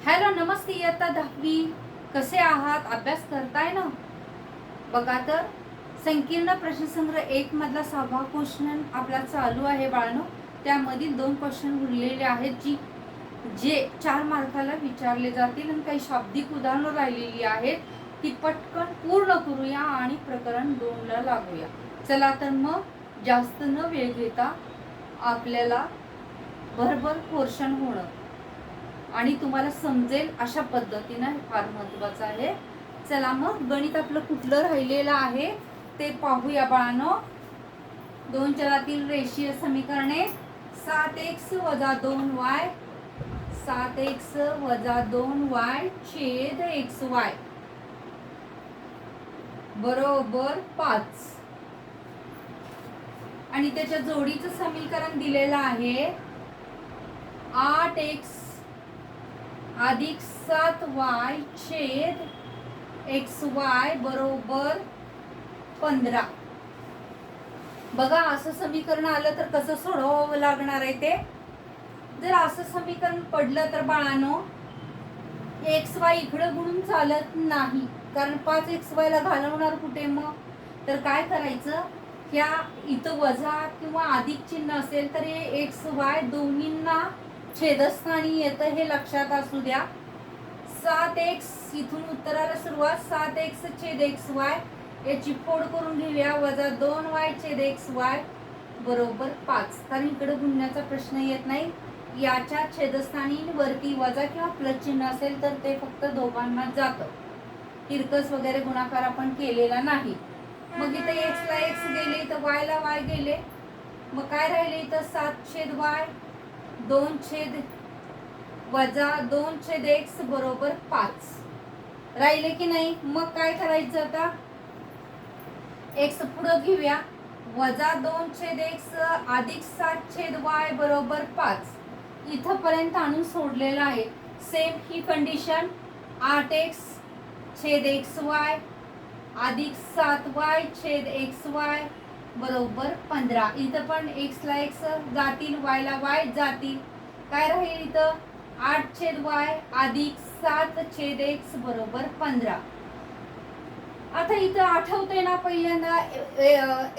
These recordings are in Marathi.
हॅलो, नमस्ते. इयत्ता 10वी. कसे आहात? अभ्यास करताय ना? बघा तर, संकीर्ण प्रश्नसंग्रह 1 मधला 6वा क्वेश्चन आपला चालू आहे बाळांनो. त्यामधील 2 क्वेश्चन उरलेले आहेत जे 4 मार्काला विचारले जातील आणि काही शाब्दिक उदाहरणं राहिलेली आहेत ती पटकन पूर्ण करूया आणि प्रकरण 2 ला लागूया. चला तर मग जास्त न वेळ घेता आपल्याला भरभर पोर्शन होणं आणि तुम्हाला समजेल अशा पद्धतीनं फार महत्वाचं आहे. चला मग गणित आपलं कुठलं राहिलेलं आहे ते पाहूया बाळांनो. 2 चलातील रेषीय समीकरणे 7x - 2y 7x - 2y छेद xy बरोबर 5 आणि त्याच्या जोडीचं समीकरण दिलेलं आहे 8x अधिक 7y छेद xy बरोबर 15. बघा, असं समीकरण आलं तर कसं सोडवावं लागणार आहे ते. जर असं समीकरण पडलं तर बाळांनो xy इकडं गुणून चालत नाही, कारण 5xy ला घालवणार कुठे मग? तर काय करायचं, ह्या इथं वजा किंवा अधिक चिन्ह असेल तर हे xy दोन्हींना छेदस्थानी येतं हे लक्षात असू द्या. 7x इथून उत्तराला सुरुवात 7x छेद xy याची फोड करून घेऊया वजा 2y छेद xy बरोबर 5. कारण इकडे गुणण्याचा प्रश्न येत नाही. याच्या छेदस्थानी वरती वजा किंवा प्लस चिन्ह असेल तर ते फक्त दोघांना जातं. तिरकस वगैरे गुणाकार आपण केलेला नाही. मग इथे x ला x गेले तर y ला y गेले. मग काय राहिले इथं 7 छेद y 2 छेद वजा 2 छेद x बरोबर 5 राहिले की नाही. मग काय करायचं आता, x पुढे घेऊया वजा 2 छेद x अधिक 7 छेद y बरोबर 5 इथपर्यंत आणून सोडलेलं आहे. सेम ही कंडिशन 8x छेद xy अधिक 7y छेद xy बरोबर 15. इथं पण x ला x जातील, y ला y जातील. काय राहील इथं 8 छेद y अधिक 7 छेद x बरोबर 15. आता इथं आठवतंय ना, पहिल्यांदा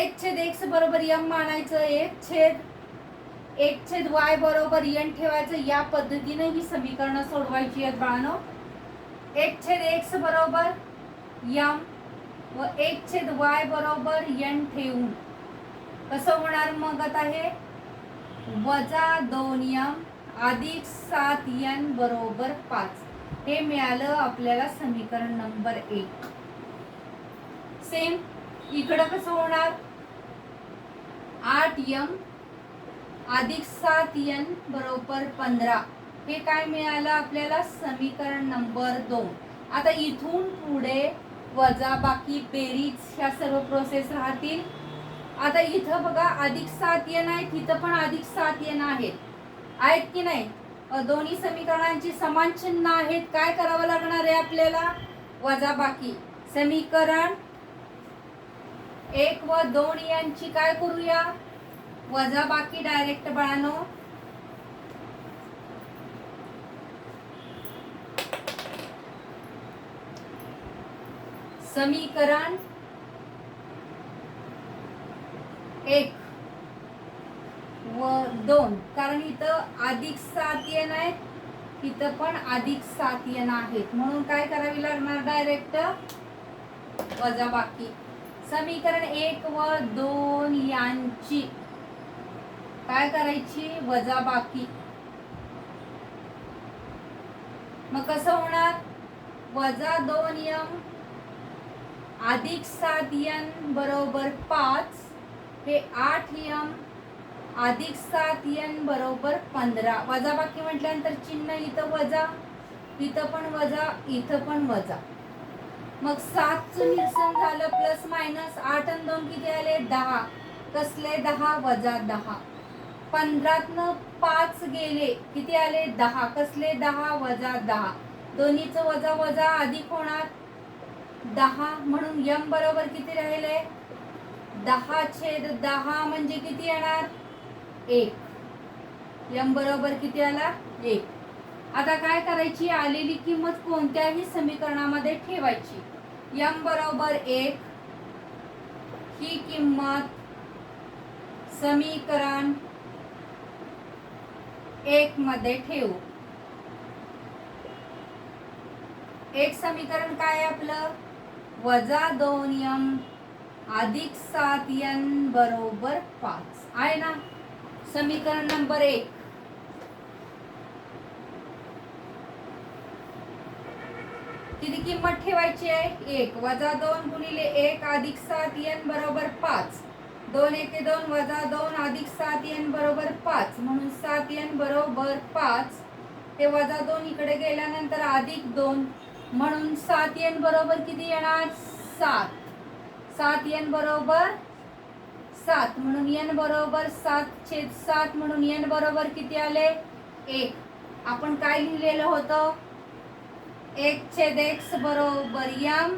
1 छेद x बरोबर m मानायचं, 1 छेद y बरोबर n ठेवायचं. या पद्धतीने ही समीकरणं सोडवायची आहेत बाळांनो. 1 छेद x बरोबर m व 1 छेद y बरोबर n ठेवून कसं होणार मग आता हे वजा 2m अधिक 7n बरोबर 5 हे मिळालं आपल्याला समीकरण नंबर 1. सेम इकडं कसं होणार 8m अधिक 7n बरोबर 15 हे काय मिळालं आपल्याला समीकरण नंबर 2. आता इथून पुढे वजा बाकी बेरीज ह्या सर्व प्रोसेस राहतील. आता इथं बघा अधिक 7n आहे, तिथं पण अधिक 7n आहेत की नाही. दोन्ही समीकरणांची समान चिन्ह आहेत. काय करावं लागणार आहे आपल्याला, वजा बाकी. समीकरण 1 व 2 यांची काय करूया, वजा बाकी डायरेक्ट बाळांनो. समीकरण 1 व 2, कारण इथं अधिक 7n आहे, इथं पण अधिक 7n आहेत, म्हणून काय करावी लागणार डायरेक्ट वजा बाकी. समीकरण 1 व 2 यांची काय करायची, वजा बाकी. मग कसं होणार, वजा 2m अधिक 7n बरोबर 5 हे 8m अधिक 7n बरोबर 15. वजा बाकी म्हटल्यानंतर चिन्ह इथं वजा, इथं पण वजा, इथं पण वजा. मग 7चं निरसन झालं प्लस मायनस. 8 आणि 2 किती आले 10. कसले 10 वजा 10. 15तनं 5 गेले किती आले 10. कसले 10 वजा 10. दोन्हीचं वजा वजा अधिक होणार 10, म्हणून m बरोबर किती राहिले 10 छेद 10 म्हणजे किती येणार 1. m बरोबर किती आला 1. आता काय करायची, आलेली किंमत कोणत्याही समीकरणामध्ये ठेवायची. m बरोबर 1 ही किंमत समीकरण 1 मध्ये ठेवू. एक समीकरण काय आहे आपलं, -2m अधिक 7n बरोबर 5 आहे ना. समीकरण नंबर 1. किती किंमत ठेवायची आहे, 1 -2 गुणिले 1 अधिक 7n बरोबर 5. 2 1 2 -2 अधिक 7n बरोबर 5 म्हणून 7n बरोबर 5. हे -2 इकडे गेल्यानंतर अधिक 2 म्हणून 7n बरोबर किती येणार, 7. 7n बरोबर 7 म्हणून n बरोबर 7/7 म्हणून n बरोबर किती आले, 1. आपण काय लिहिलेलं होतं, 1/x बरोबर m,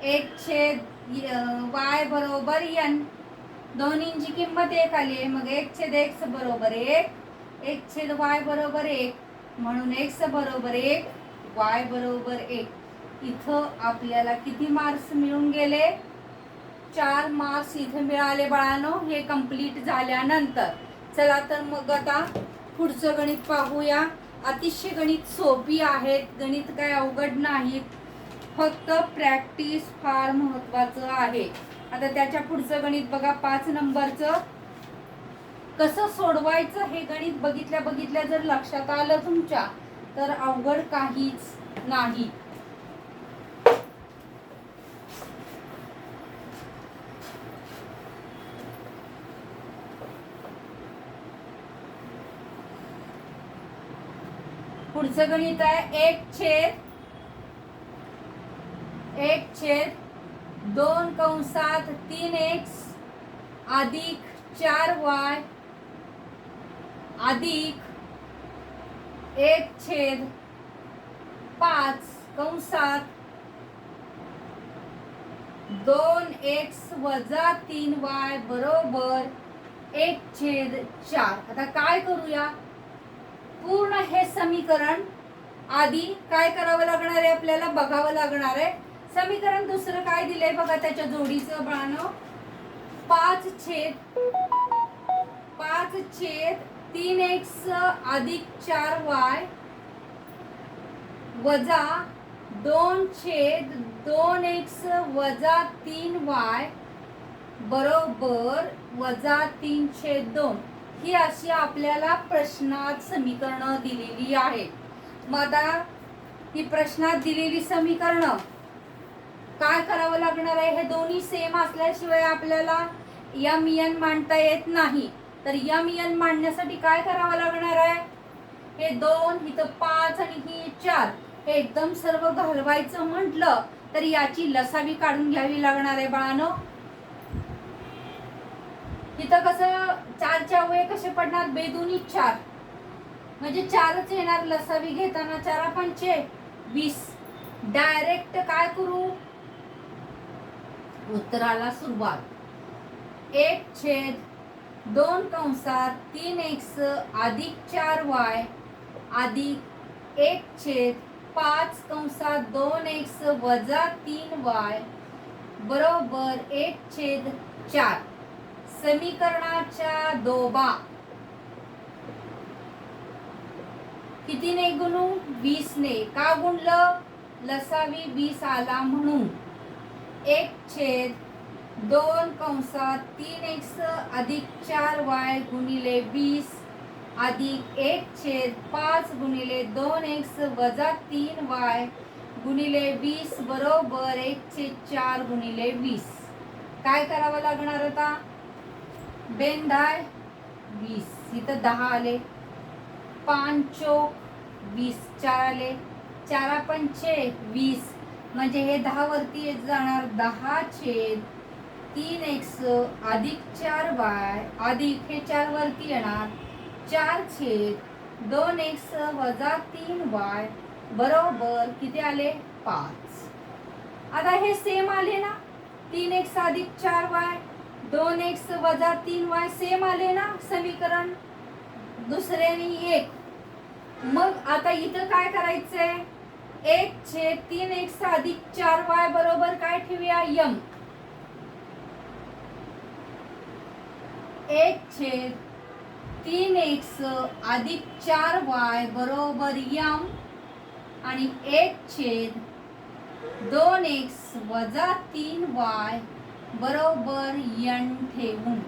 1/y बरोबर n. दोन्हींची किंमत 1 आली आहे. मग 1/x बरोबर 1, 1/y बरोबर 1 म्हणून x बरोबर 1, y बरोबर 1. इथं आपल्याला किती मार्क्स मिळून गेले, 4 मार्क्स इथे मिळाले बाळांनो, हे कंप्लीट झाल्यानंतर. चला तर मग आता पुढचं गणित पाहूया. अतिशय गणित सोपी आहेत, गणित काय अवघड नाहीत, फक्त प्रॅक्टिस फार महत्वाचं आहे. आता त्याच्या पुढचं गणित बघा, 5 नंबरचं. कसं सोडवायचं हे गणित बघितल्या बघितल्या जर लक्षात आलं तुमच्या, तर अवघड काहीच नाही. पुढचं गणित आहे 1/2 कंसात 3x अधिक 4y अधिक 1/5 कंसात 2x वजा 3y बरोबर 1/4. आता काय करूया, पूर्ण हे समीकरण आधी काय करावं लागणार आहे, आपल्याला बघावं लागणार आहे. समीकरण दुसरं काय दिलंय बघा, त्याच्या जोडीचं बाळांनो, 5/3x अधिक 4y वजा 2/2x वजा 3y बरोबर वजा 3/2. ही अशी आपल्याला प्रश्नात समीकरणं दिलेली आहेत. मग आता ही प्रश्नात दिलेली समीकरणं काय करावं लागणार आहे, हे दोन्ही सेम असल्याशिवाय आपल्याला m n मांडता येत नाही. तर m n मांडण्यासाठी काय करावं लागणार आहे, हे 2 इथं 5 आणि ही 4 हे एकदम सर्व घालवायचं म्हटलं तर याची लसावी काढून घ्यावी लागणार आहे बाळांनो. इथं कसं 4च्या वे कसे पडणार, बेदुनी 4 म्हणजे 4च येणार लसावी घेताना. 4×5 20. डायरेक्ट काय करू, उत्तराला सुरुवात. 1/2 कंसात 3x अधिक 4y अधिक 1/5 कंसात 2x वजा 3y बरोबर 1/4. समीकरणाच्या दोबा कितीने गुणू, 20 ने. का गुणलं, लसावी 20 आला म्हणून. 1/2 कंसात 3x अधिक 4y गुणिले 20 अधिक 1/5 गुणिले 2x वजा 3y गुणिले 20 बरोबर 1/4 गुणिले 20. काय करावं लागणार आता, 20 इथं 10 आले, 5×4 = 20, 4 आले, 4×5 = 20 म्हणजे हे 10 वरती येत जाणार, 10/3x अधिक 4y अधिक हे 4 वरती येणार, 4/2x वजा 3y बरोबर किती आले, 5. आता हे सेम आले ना, 3x अधिक 4y 2x वजा 3y सेम आले ना समीकरण दुसऱ्याने 1. मग आता इथं काय करायचंय, 1/3x अधिक 4y बरोबर काय ठेवूया, यम. 1/3x अधिक 4y बरोबर यम आणि 1/2x वजा 3y बरोबर n ठेवून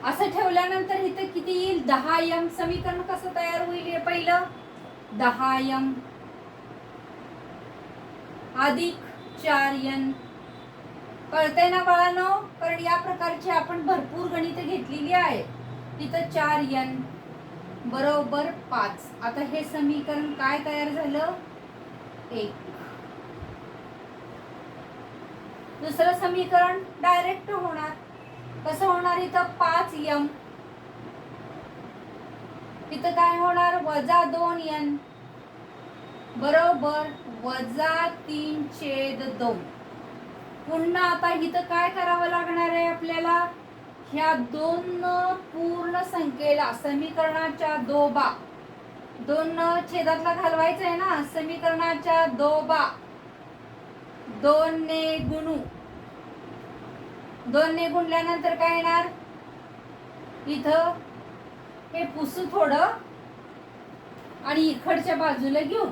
असं ठेवल्यानंतर इथे किती येईल, 10m. समीकरण कसं तयार होईल हे पहिलं, 10m अधिक 4n. कळतंय ना बाळांनो, कारण या प्रकारची आपण भरपूर गणित घेतलेली आहे. तिथं 4n बरोबर 5. आता हे समीकरण काय तयार झालं, 1. दुसरं समीकरण डायरेक्ट होणार, कसं होणार, इथं 5m, इथं काय होणार, वजा 2n बरोबर वजा 3/2. पुन्हा आता इथं काय करावं लागणार आहे आपल्याला, ह्या दोन पूर्ण संख्येला समीकरणाच्या दोबा, 2 छेदातला घालवायचं आहे ना, समीकरणाच्या दोबा 2 ने गुणू, 2 ने गुणल्यानंतर काय येणार, इथं हे पुसू थोडं आणि इकडच्या बाजूला घेऊ.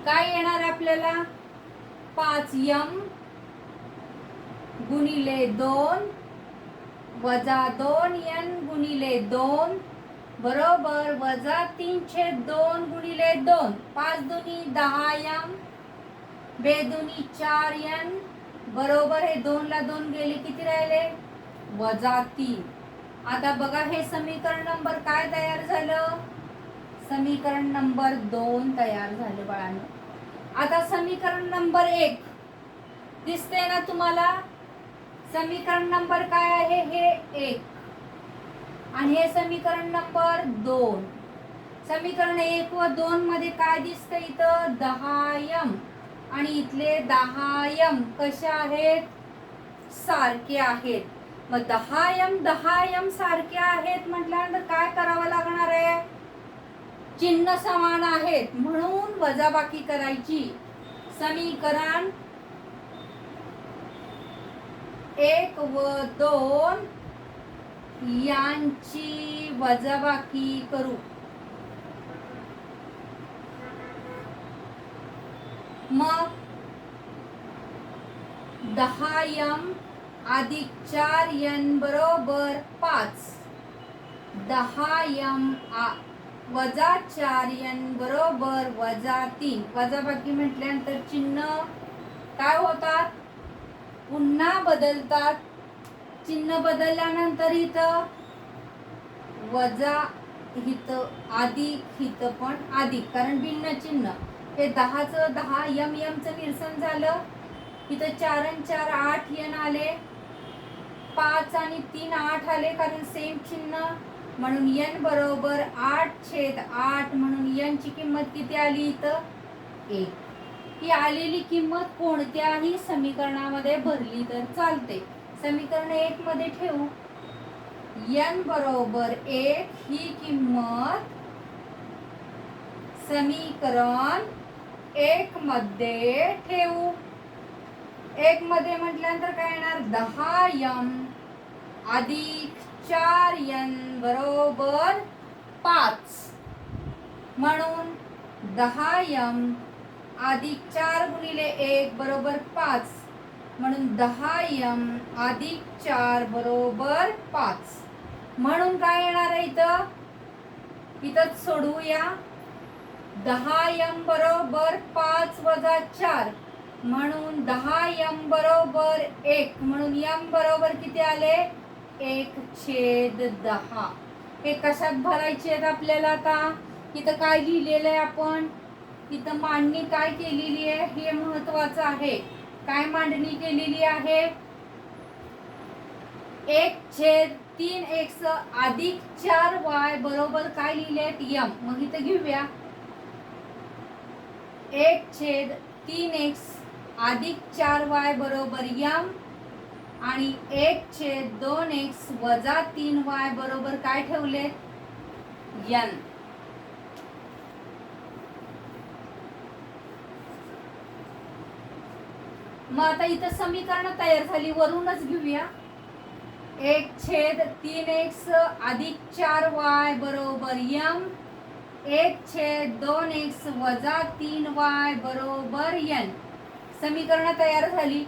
काय येणार आपल्याला, 5m गुणिले 2 वजा 2n गुणिले 2 बरोबर वजा 3/2 गुणिले 2. 5 दुनी 10m, 2 दुनी 4n बरोबर हे 2 ला 2 गेले, किती राहिले, वजा 3. आता बघा हे समीकरण नंबर काय तयार झालं, समीकरण नंबर 2 तयार झालं बाळांनो. आता समीकरण नंबर 1 दिसते ना तुम्हाला, समीकरण नंबर काय आहे, हे 1 आणि हे समीकरण नंबर 2. समीकरण 1 व 2 मध्ये काय दिसतं, इथं 10m आणि इथले 10m कसे आहेत, सारखे आहेत. मग 10m सारखे आहेत म्हटल्यानंतर काय करावं लागणार आहे, चिन्ह समान आहेत म्हणून वजाबाकी करायची. समीकरण 1 व 2 यांची वजाबाकी करू. मग 10m अधिक 4n बरोबर 5. 10m वजा 4n बरोबर वजा 3. वजाबाकी म्हटल्यानंतर चिन्ह काय होतात, पुन्हा बदलतात. चिन्ह बदलल्यानंतर इथं वजा, इथं अधिक, इथं पण अधिक, कारण भिन्न चिन्ह. हे 10चं 10 चं निरसन झालं, इथं 4 आणि 4 8n आले, 5 आणि 3 8 आले, कारण सेम चिन्ह म्हणून n बरोबर 8/8 म्हणून n ची किंमत किती आली, इथं 1. ही आलेली किंमत कोणत्याही समीकरणामध्ये भरली तर चालते. समीकरण 1 मध्ये ठेवू, n बरोबर 1 ही किंमत समीकरण 1 मध्ये ठेवू. 1 मध्ये म्हटल्यानंतर काय येणार, 10m अधिक 4n बरोबर 5 म्हणून 10m अधिक 4 गुणिले 1 बरोबर 5 म्हणून 10m अधिक 4 बरोबर 5 म्हणून काय येणार आहे, इथं सोडवूया. 10m बरोबर 5 वजा 4 म्हणून 10m बरोबर 1 म्हणून m बरोबर किती आले, 1/10. हे कशात भरायचे आहेत आपल्याला, आता इथं काय लिहिलेलं आहे आपण, इथं मांडणी काय केलेली आहे हे महत्वाचं आहे. काय मांडणी केलेली आहे, 1/3x अधिक 4y बरोबर काय लिहिले आहेत, m. मग इथं घेऊया 1/3x अधिक 4y बरोबर m आणि 1/2x वजा 3y बरोबर काय ठेवले n. मग आता इथं समीकरण तयार झाली, वरूनच घेऊया. 1/3x अधिक 4y बरोबर m 1/2x वजा 3y बरोबर n. समीकरण तयार झाली.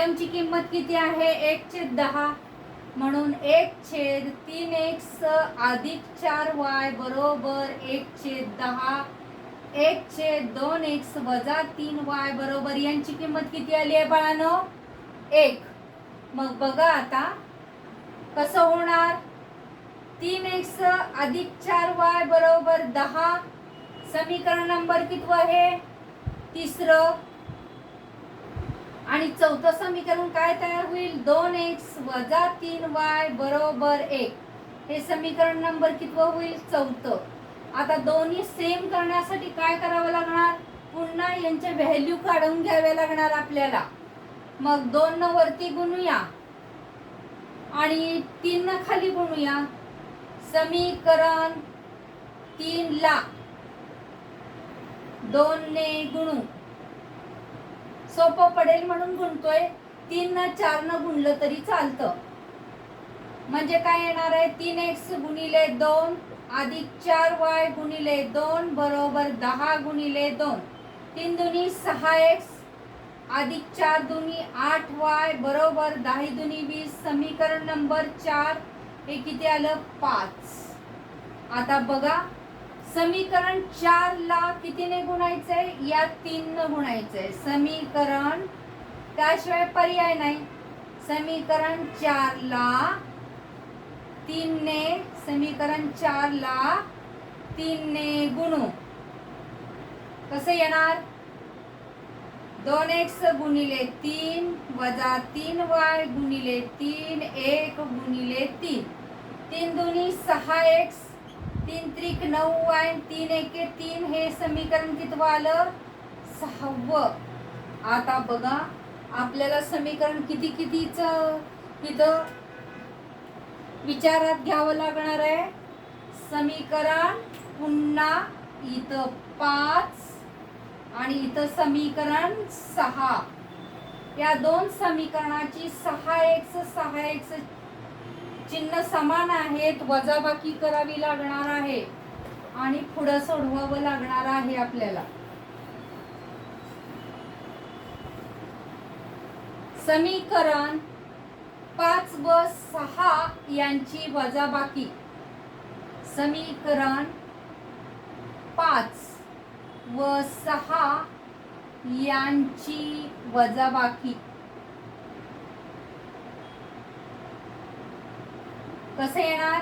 m ची किंमत किती आहे 1/10 म्हणून 1/3x अधिक 4y बरोबर 1/10 1/2x वजा 3y बरोबर n ची किंमत किती आली आहे बाळांनो 1. मग बघा आता कसं होणार. 3x अधिक 4y बरोबर 10. समीकरण नंबर किती आहे तिसरं. आणि चौथं समीकरण काय तयार होईल 2x वजा 3y बरोबर 1. हे समीकरण नंबर किती होईल चौथं. आता दोन्ही सेम करण्यासाठी काय करावं लागणार पुन्हा यांच्या व्हॅल्यू काढून घ्याव्या लागणार आपल्याला. मग 2 न वरती गुणूया आणि 3 न खाली गुणूया. समीकरण 3 ला 2 ने गुणू सोपं पडेल म्हणून गुणतोय. 3 न 4 न गुणलं तरी चालतं. म्हणजे काय येणार आहे 3x गुणिले 2 अधिक 4y गुणिले 2 बरोबर 10 गुणिले 2. 3 दुनी 6x अधिक 4 दुनी 8y बरोबर 10 दुनी 20. समीकरण नंबर 4 हे किती आलं 5. आता बघा समीकरण 4 ला कितीने गुणायचंय या 3 न गुणायचंय. समीकरण त्याशिवाय पर्याय नाही. समीकरण 4 ला 3 ने समीकरण 4 ला 3 ने गुणू कसं येणार 2x गुणिले 3 वजा 3y गुणिले 3 1 गुणिले 3. 3 दुनी 6x 3 त्रिक 9y 3 एके 3. हे समीकरण किती आलं 6वं. आता बघा आपल्याला समीकरण कितीचं इथं विचारात घ्यावं लागणार आहे. समीकरण पुन्हा इथं 5 आणि इथं समीकरण 6. या दोन समीकरणाची 6x चिन्ह समान आहेत. वजाबाकी करावी लागणार आहे आणि पुढे सोडवावं लागणार आहे आपल्याला. समीकरण 5 व 6 यांची वजाबाकी. समीकरण 5 व 6 यांची वजाबाकी कसे येणार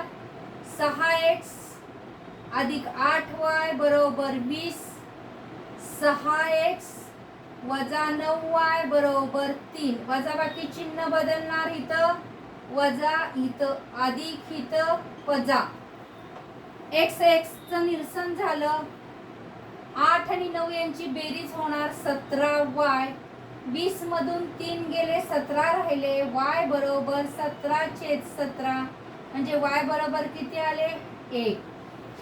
6x अधिक 8y बरोबर 20. 6x वजा 9y बरोबर 3. वजाबाकी चिन्ह बदलणार. इथं वजा इथं अधिक इथं वजा. x चं निरसन झालं. 8 आणि 9 यांची बेरीज होणार 17y. 20 मधून 3 गेले 17 राहिले. y बरोबर 17/17 म्हणजे y बरोबर किती आले 1.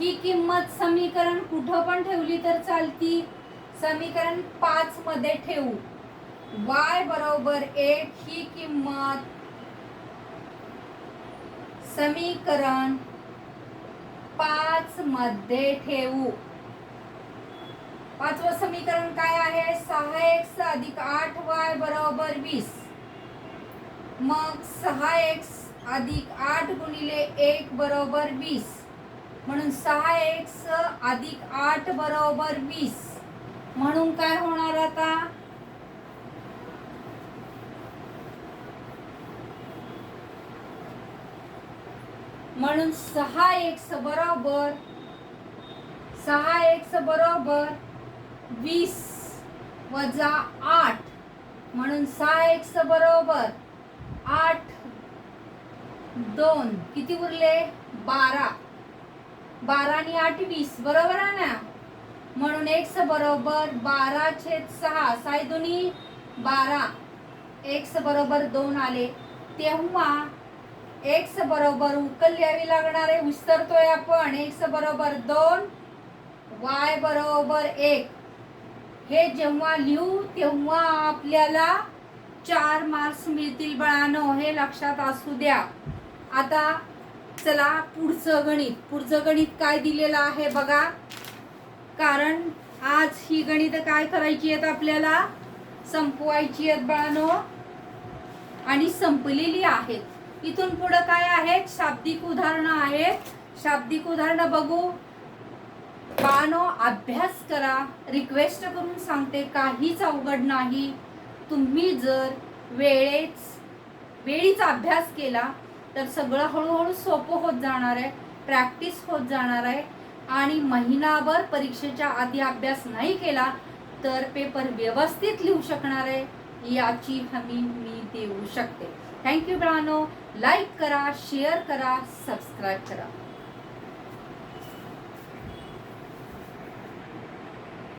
ही किंमत समीकरण कुठं पण ठेवली तर चालती. समीकरण 5 मध्ये ठेवू. y बरोबर 1 ही किंमत समीकरण 5 मध्ये ठेवू. 5वं समीकरण काय आहे 6x अधिक 8y बरोबर 20. मग 6x अधिक 8 गुणिले 1 बरोबर 20 म्हणून 6x अधिक 8 बरोबर 20. म्हणून काय होणार आता म्हणून 6x बरोबर 20 वजा 8 म्हणून 6x बरोबर 8 2 किती उरले 12. 12 आणि 8 20 बरोबर आहे ना. म्हणून x बरोबर 12/6. 6 दुनी 12 x बरोबर 2 आले, तेव्हा x बरोबर उकल लिहावी लागणार आहे, विस्तारतोय आपण. x बरोबर 2, y बरोबर 1. हे जेव्हा लिहू तेव्हा आपल्याला 4 मार्क्स मिळतील बाळांनो, हे लक्षात असू द्या. आता चला पुढचं गणित काय दिलेलं आहे बघा. कारण आज ही गणित काय करायची आहेत आपल्याला, संपवायची आहेत बाळांनो, आणि संपलेली आहेत. इथून पुढे काय आहेत, शाब्दिक उदाहरणं आहेत. शाब्दिक उदाहरणं बघू बाळांनो, अभ्यास करा. रिक्वेस्ट करून सांगते, काहीच अवघड नाही. तुम्ही जर वेळीचा अभ्यास केला तर सगळं हळूहळू सोपं होत जाणार आहे, प्रॅक्टिस होत जाणार आहे. आणि महिनाभर परीक्षेच्या आधी अभ्यास नाही केला तर पेपर व्यवस्थित लिहू शकणार आहे, याची हमी मी देऊ शकते. थँक्यू बाळांनो. लाईक करा, शेअर करा, सबस्क्राईब करा.